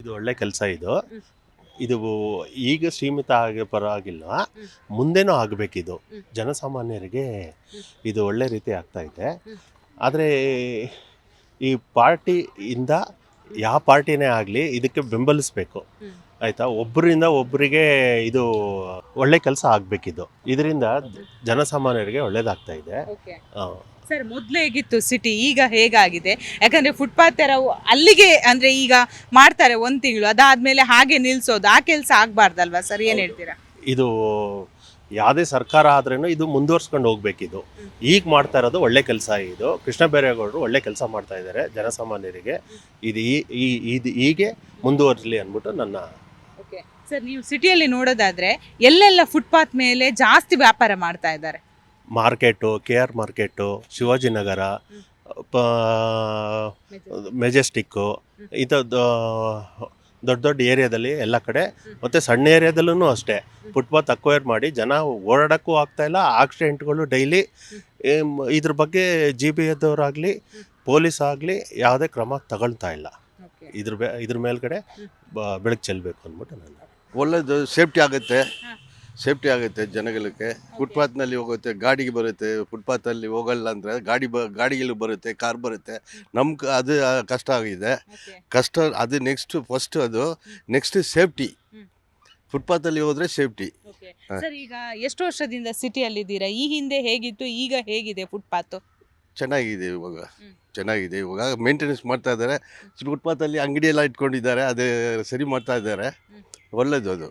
ಇದು ಒಳ್ಳೆ ಕೆಲಸ ಇದು. ಇದು ಈಗ ಸೀಮಿತ ಆಗಿ ಪರವಾಗಿಲ್ಲ, ಮುಂದೆನೂ ಆಗಬೇಕಿದು. ಜನಸಾಮಾನ್ಯರಿಗೆ ಇದು ಒಳ್ಳೆ ರೀತಿ ಆಗ್ತಾ ಇದೆ. ಆದರೆ ಈ ಪಾರ್ಟಿಯಿಂದ ಯಾವ ಪಾರ್ಟಿನೇ ಆಗಲಿ ಇದಕ್ಕೆ ಬೆಂಬಲಿಸಬೇಕು, ಆಯಿತಾ. ಒಬ್ಬರಿಂದ ಒಬ್ಬರಿಗೆ ಇದು ಒಳ್ಳೆ ಕೆಲಸ ಆಗಬೇಕಿದು. ಇದರಿಂದ ಜನಸಾಮಾನ್ಯರಿಗೆ ಒಳ್ಳೇದಾಗ್ತಾ ಇದೆ. ಸರ್, ಮೊದಲು ಹೇಗಿತ್ತು ಸಿಟಿ, ಈಗ ಹೇಗಾಗಿದೆ? ಯಾಕಂದ್ರೆ ಫುಟ್ಪಾತ್ ತರ ಅಲ್ಲಿಗೆ ಅಂದ್ರೆ ಈಗ ಮಾಡ್ತಾರೆ 1 ತಿಂಗಳು, ಅದಾದ್ಮೇಲೆ ಹಾಗೆ ನಿಲ್ಸೋದು, ಆ ಕೆಲಸ ಆಗ್ಬಾರ್ದಲ್ವಾ ಸರ್? ಏನ್ ಹೇಳ್ತೀರಾ? ಇದು ಯಾವುದೇ ಸರ್ಕಾರ ಆದ್ರೂ ಇದು ಮುಂದುವರ್ಸ್ಕೊಂಡು ಹೋಗ್ಬೇಕಿದು. ಈಗ ಮಾಡ್ತಾ ಇರೋದು ಒಳ್ಳೆ ಕೆಲಸ. ಇದು ಕೃಷ್ಣ ಬೈರೇಗೌಡರು ಒಳ್ಳೆ ಕೆಲಸ ಮಾಡ್ತಾ ಇದ್ದಾರೆ ಜನಸಾಮಾನ್ಯರಿಗೆ. ಇದು ಇದು ಹೀಗೆ ಮುಂದುವರಿಸಲಿ ಅಂದ್ಬಿಟ್ಟು ನನ್ನ. ಸರ್, ನೀವು ಸಿಟಿಯಲ್ಲಿ ನೋಡೋದಾದ್ರೆ ಎಲ್ಲೆಲ್ಲ ಫುಟ್ಪಾತ್ ಮೇಲೆ ಜಾಸ್ತಿ ವ್ಯಾಪಾರ ಮಾಡ್ತಾ ಇದ್ದಾರೆ? Market, KR market, Shivajinagar, Majestic, ಇಂಥದ್ದು ದೊಡ್ಡ ದೊಡ್ಡ ಏರಿಯಾದಲ್ಲಿ ಎಲ್ಲ ಕಡೆ, ಮತ್ತು ಸಣ್ಣ ಏರಿಯಾದಲ್ಲೂ ಅಷ್ಟೇ ಫುಟ್ಪಾತ್ ಅಕ್ವೈರ್ ಮಾಡಿ ಜನ ಓಡಾಡೋಕ್ಕೂ ಆಗ್ತಾಯಿಲ್ಲ. ಆಕ್ಸಿಡೆಂಟ್ಗಳು ಡೈಲಿ. ಇದ್ರ ಬಗ್ಗೆ GBAದವರಾಗಲಿ ಪೊಲೀಸ್ ಆಗಲಿ ಯಾವುದೇ ಕ್ರಮ ತಗೊಳ್ತಾ ಇಲ್ಲ. ಇದ್ರ ಮೇಲ್ಗಡೆ ಬೆಳಕು ಚೆಲ್ಲಬೇಕು ಅಂದ್ಬಿಟ್ಟು ನಾನು. ಒಳ್ಳೆಯದು, ಸೇಫ್ಟಿ ಆಗುತ್ತೆ ಜನಗಳಿಗೆ. ಫುಟ್ಪಾತ್ನಲ್ಲಿ ಹೋಗುತ್ತೆ, ಗಾಡಿಗೆ ಬರುತ್ತೆ. ಫುಟ್ಪಾತಲ್ಲಿ ಹೋಗಲ್ಲ ಅಂದರೆ ಗಾಡಿಗಳು ಬರುತ್ತೆ, ಕಾರ್ ಬರುತ್ತೆ. ಅದು ಕಷ್ಟ ಆಗಿದೆ. ಅದು ಫಸ್ಟ್ ಅದು ನೆಕ್ಸ್ಟ್ ಸೇಫ್ಟಿ. ಫುಟ್ಪಾತಲ್ಲಿ ಹೋದರೆ ಸೇಫ್ಟಿ. ಸರ್, ಈಗ ಎಷ್ಟು ವರ್ಷದಿಂದ ಸಿಟಿಯಲ್ಲಿ ಇದ್ದೀರಾ? ಈ ಹಿಂದೆ ಹೇಗಿತ್ತು, ಈಗ ಹೇಗಿದೆ ಫುಟ್ಪಾತ್? ಚೆನ್ನಾಗಿದೆ ಇವಾಗ ಮೇಂಟೆನೆನ್ಸ್ ಮಾಡ್ತಾ ಇದ್ದಾರೆ. ಫುಟ್ಪಾತಲ್ಲಿ ಅಂಗಡಿ ಎಲ್ಲ ಇಟ್ಕೊಂಡಿದ್ದಾರೆ, ಅದೇ ಸರಿ ಮಾಡ್ತಾ ಇದ್ದಾರೆ. ಒಳ್ಳೆಯದು ಅದು.